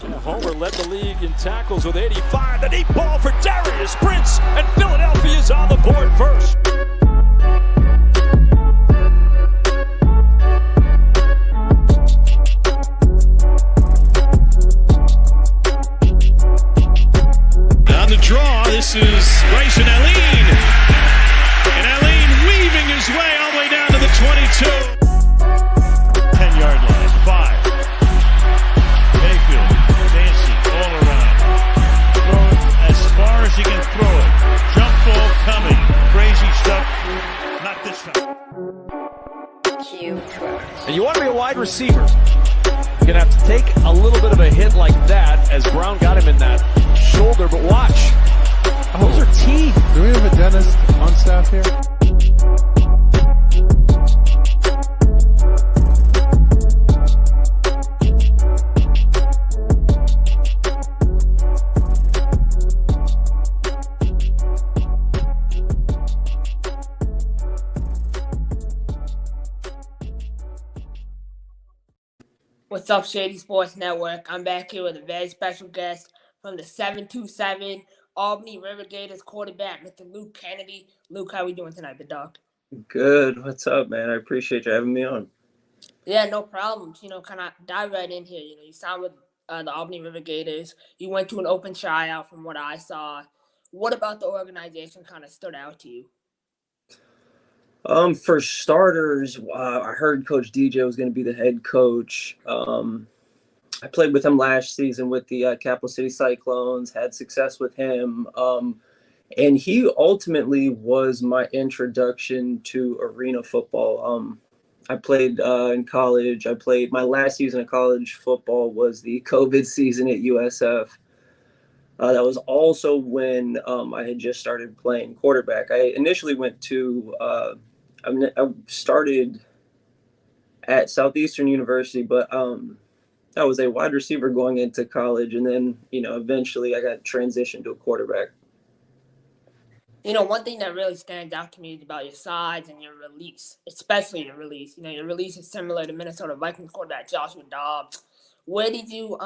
Homer led the league in tackles with 85. The deep ball for Darius Prince, and Philadelphia's on the board first. On the draw, this is Grayson Allen. And Allen weaving his way all the way down to the 22. 10-yard line, 5. Mayfield, dancing all around. Throw it as far as he can throw it. Jump ball coming. Crazy stuff. Not this time. And you want to be a wide receiver, you're going to have to take a little bit of a hit like that as Brown got him in that shoulder, but watch. Those are teeth. Do we have a dentist on staff here? What's up, Shady Sports Network? I'm back here with a very special guest from the 727 Albany River Gators quarterback, Mr. Luke Kennedy. Luke, how are we doing tonight, big dog? Good. What's up, man? I appreciate you having me on. Yeah, no problems. Kind of dive right in here. You signed with the Albany River Gators. You went to an open tryout from what I saw. What about the organization kind of stood out to you? For starters, I heard Coach DJ was going to be the head coach. I played with him last season with the Capital City Cyclones, had success with him. And he ultimately was my introduction to arena football. I played in college. My last season of college football was the COVID season at USF. That was also when I had just started playing quarterback. I initially went to I started at Southeastern University, but I was a wide receiver going into college, and then eventually I got transitioned to a quarterback. One thing that really stands out to me is about your size and your release, especially your release. Your release is similar to Minnesota Vikings quarterback Joshua Dobbs. Where did you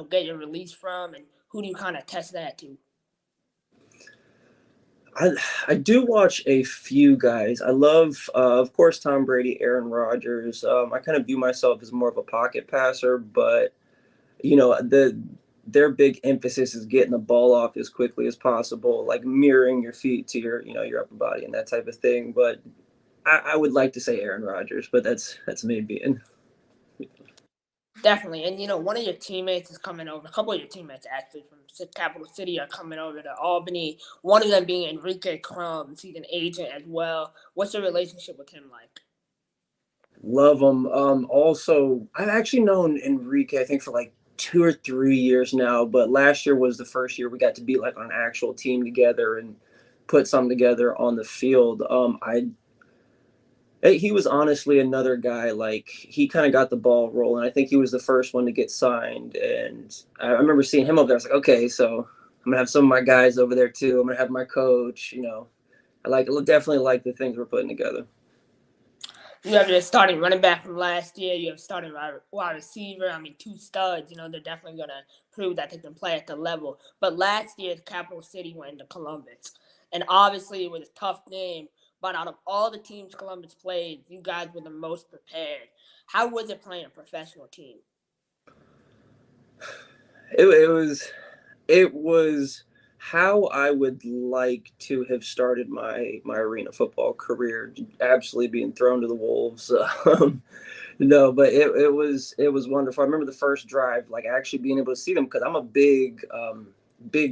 get your release from, and who do you kind of test that to? I do watch a few guys. I love, of course, Tom Brady, Aaron Rodgers. I kind of view myself as more of a pocket passer, but their big emphasis is getting the ball off as quickly as possible, like mirroring your feet to your upper body and that type of thing. But I would like to say Aaron Rodgers, but that's me being. Definitely. And, one of your teammates is coming over. A couple of your teammates, actually, from Capital City are coming over to Albany. One of them being Enrique Crumbs. He's an agent as well. What's your relationship with him like? Love him. Also, I've actually known Enrique, I think, for like 2 or 3 years now. But last year was the first year we got to be like on an actual team together and put something together on the field. He was honestly another guy, like he kind of got the ball rolling. I think he was the first one to get signed. And I remember seeing him over there. I was like, okay, so I'm going to have some of my guys over there too. I'm going to have my coach, I definitely like the things we're putting together. You have your starting running back from last year. You have starting wide receiver. 2 studs. They're definitely going to prove that they can play at the level. But last year, Capital City went into Columbus. And obviously, it was a tough game. But out of all the teams Columbus played, you guys were the most prepared. How was it playing a professional team? It was how I would like to have started my arena football career, absolutely being thrown to the wolves. No, but it was wonderful. I remember the first drive, like actually being able to see them, because I'm a big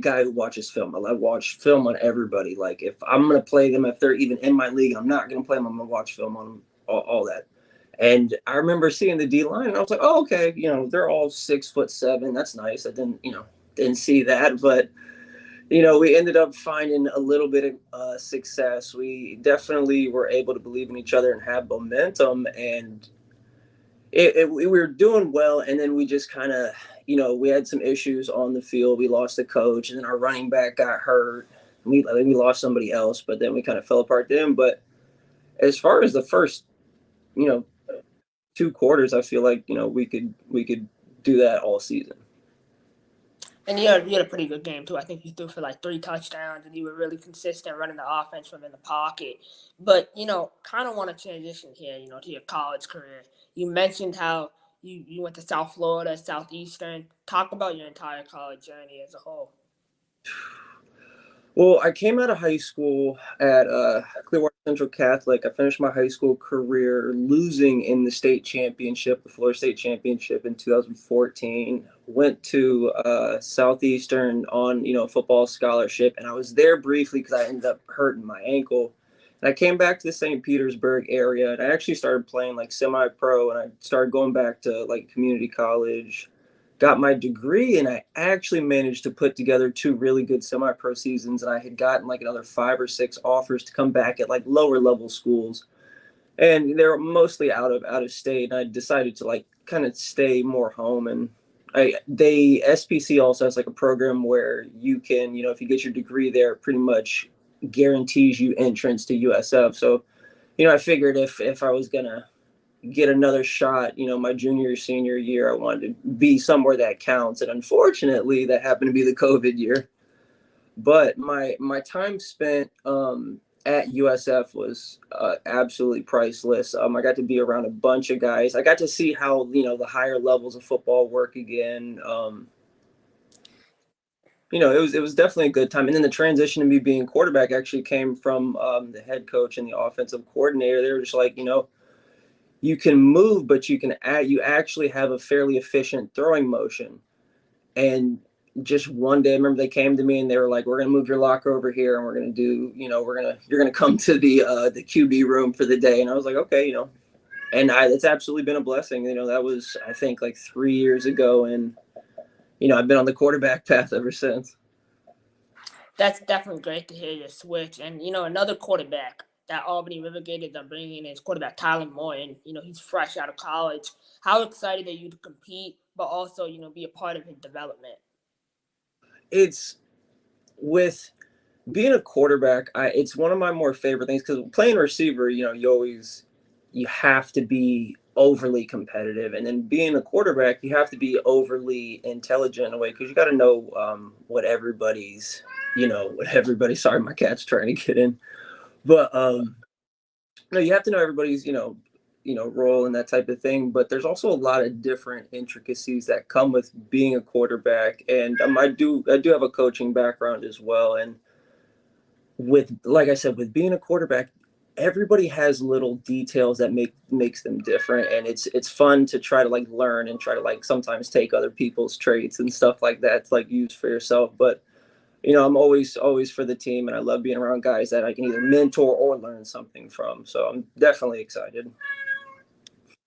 guy who watches film. I watch film on everybody. Like if I'm going to play them, if they're even in my league, I'm not going to play them. I'm going to watch film on them, all that. And I remember seeing the D line and I was like, oh, okay. They're all 6'7". That's nice. I didn't see that, but we ended up finding a little bit of success. We definitely were able to believe in each other and have momentum, and we were doing well. And then we just kind of, we had some issues on the field. We lost the coach, and then our running back got hurt. I think we lost somebody else, but then we kind of fell apart then. But as far as the first, 2 quarters, I feel like, we could do that all season. And you had a pretty good game too. I think you threw for like 3 touchdowns, and you were really consistent running the offense from in the pocket. But kind of want to transition here, to your college career. You mentioned how you went to South Florida, Southeastern. Talk about your entire college journey as a whole. Well, I came out of high school at Clearwater Central Catholic. I finished my high school career losing in the state championship, the Florida State Championship in 2014. Went to Southeastern on football scholarship, and I was there briefly because I ended up hurting my ankle. And I came back to the St. Petersburg area, and I actually started playing like semi-pro, and I started going back to like community college. Got my degree, and I actually managed to put together 2 really good semi-pro seasons, and I had gotten like another 5 or 6 offers to come back at like lower level schools, and they were mostly out of state, and I decided to like kind of stay more home. And SPC also has like a program where you can, if you get your degree there, it pretty much guarantees you entrance to USF. So I figured if I was gonna get another shot, my junior or senior year, I wanted to be somewhere that counts. And unfortunately, that happened to be the COVID year. But my time spent at USF was absolutely priceless. I got to be around a bunch of guys. I got to see how, the higher levels of football work again. It was definitely a good time. And then the transition to me being quarterback actually came from the head coach and the offensive coordinator. They were just like, you can move, but you actually have a fairly efficient throwing motion. And just one day, I remember they came to me and they were like, "We're going to move your locker over here, and we're going to do, you're going to come to the QB room for the day." And I was like, "Okay, and it's absolutely been a blessing. That was, I think, like 3 years ago, and I've been on the quarterback path ever since." That's definitely great to hear your switch. And another quarterback that Albany River Gators are bringing in is quarterback Tyler Moore, and he's fresh out of college. How excited are you to compete, but also be a part of his development? It's with being a quarterback. It's one of my more favorite things because playing receiver, you have to be overly competitive, and then being a quarterback, you have to be overly intelligent in a way because you got to know what everybody's. Sorry, my cat's trying to get in. But no, you have to know everybody's, role and that type of thing. But there's also a lot of different intricacies that come with being a quarterback. And I do have a coaching background as well. And like I said, with being a quarterback, everybody has little details that makes them different. And it's fun to try to like learn and try to like sometimes take other people's traits and stuff like that to like use for yourself. But I'm always for the team, and I love being around guys that I can either mentor or learn something from. So I'm definitely excited.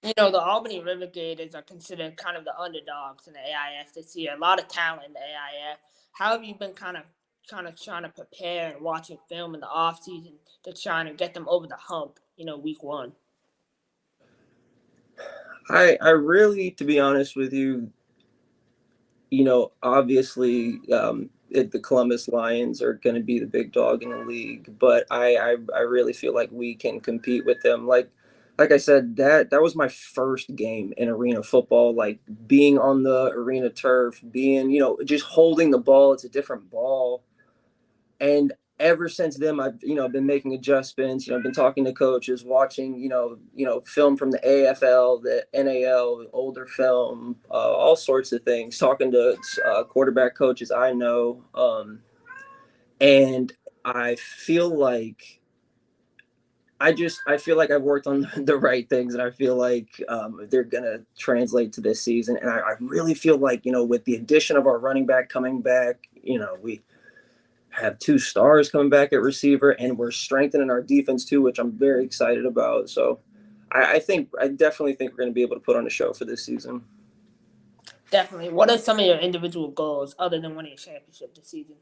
The Albany River Gators are considered kind of the underdogs in the AIF this year. A lot of talent in the AIF. How have you been kind of trying to prepare and watching film in the off season to trying to get them over the hump, week 1? I really, to be honest with you, obviously the Columbus Lions are going to be the big dog in the league, but I really feel like we can compete with them. Like I said, that was my first game in arena football, like being on the arena turf, being, just holding the ball. It's a different ball. And ever since then, I've, been making adjustments, I've been talking to coaches, watching, film from the AFL, the NAL, older film, all sorts of things, talking to quarterback coaches I know. And I feel like I've worked on the right things, and I feel like they're going to translate to this season. And I really feel like, with the addition of our running back coming back, we have 2 stars coming back at receiver, and we're strengthening our defense too, which I'm very excited about. So I definitely think we're going to be able to put on a show for this season. Definitely. What are some of your individual goals other than winning a championship this season?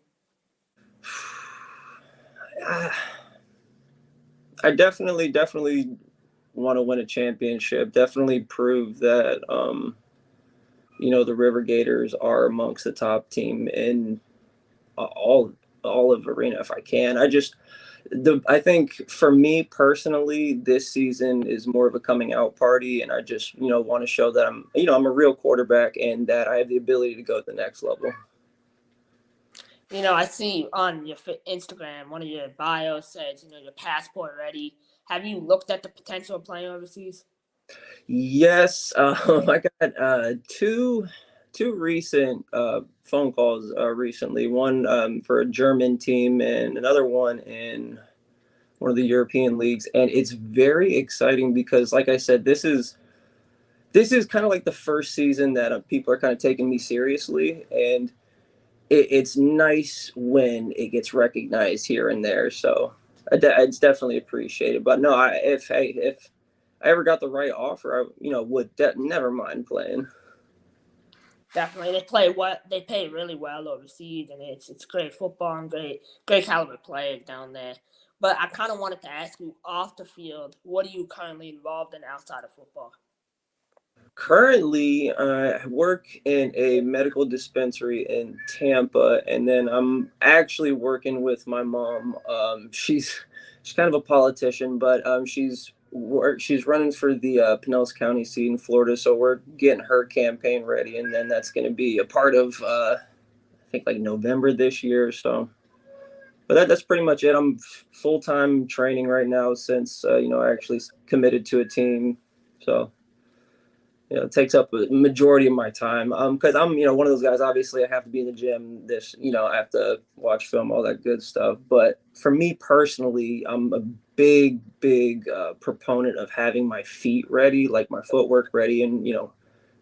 I definitely want to win a championship. Definitely prove that, the River Gators are amongst the top team in all of arena if I can. I think for me personally, this season is more of a coming out party, and I just, want to show that I'm a real quarterback and that I have the ability to go to the next level. I see on your Instagram, one of your bios says, your passport ready. Have you looked at the potential of playing overseas? Yes, I got two recent phone calls recently. One for a German team and another one in one of the European leagues, and it's very exciting because, like I said, this is kind of like the first season that people are kind of taking me seriously, and it's nice when it gets recognized here and there. So it's definitely appreciated. But no, if I ever got the right offer, I would never mind playing. Definitely, they pay really well overseas, and it's great football and great caliber players down there. But I kind of wanted to ask you off the field, what are you currently involved in outside of football? Currently, I work in a medical dispensary in Tampa, and then I'm actually working with my mom. She's kind of a politician, but she's running for the Pinellas County seat in Florida, so we're getting her campaign ready, and then that's going to be a part of I think like November this year. So, but that's pretty much it. I'm full-time training right now since I actually committed to a team, so. It takes up a majority of my time because I'm one of those guys. Obviously, I have to be in the gym. I have to watch film, all that good stuff. But for me personally, I'm a big proponent of having my feet ready, like my footwork ready, and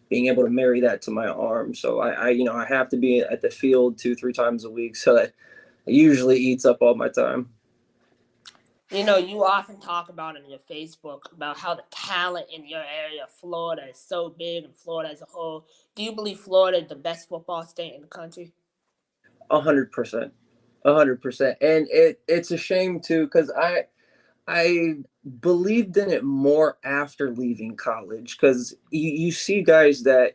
being able to marry that to my arm. So I have to be at the field 2-3 times a week. So that usually eats up all my time. You often talk about in your Facebook about how the talent in your area, Florida, is so big, and Florida as a whole. Do you believe Florida is the best football state in the country? 100%, 100%, and it's a shame too because I believed in it more after leaving college because you see guys that,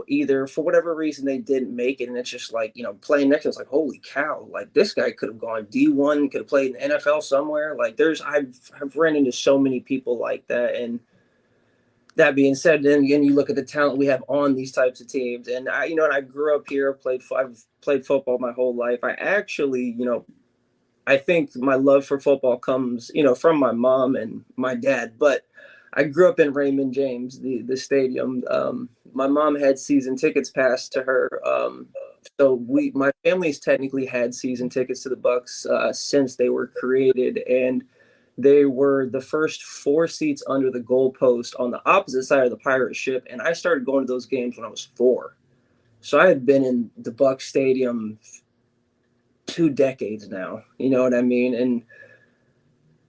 either for whatever reason they didn't make it. And it's just like, playing next to it's like, holy cow, like this guy could have gone D1, could have played in the NFL somewhere. Like I've ran into so many people like that. And that being said, then again, you look at the talent we have on these types of teams. And I grew up here, I've played football my whole life. I actually, I think my love for football comes, from my mom and my dad, but I grew up in Raymond James, the stadium. My mom had season tickets passed to her. So my family's technically had season tickets to the Bucks since they were created, and they were the first 4 seats under the goalpost on the opposite side of the pirate ship. And I started going to those games when I was 4. So I had been in the Bucks stadium 2 decades now, you know what I mean? And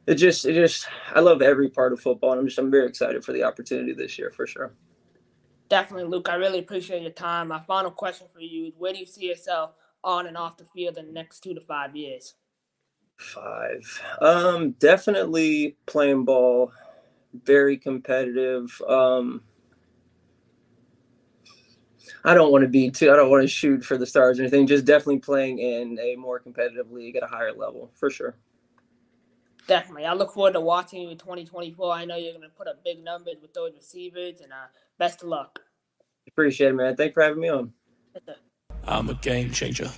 it just I love every part of football, and I'm very excited for the opportunity this year for sure. Definitely, Luke. I really appreciate your time. My final question for you is, where do you see yourself on and off the field in the next 2 to 5 years? 5. Definitely playing ball, very competitive. I don't want to shoot for the stars or anything. Just definitely playing in a more competitive league at a higher level, for sure. Definitely. I look forward to watching you in 2024. I know you're going to put up big numbers with those receivers, and best of luck. Appreciate it, man. Thanks for having me on. I'm a game changer.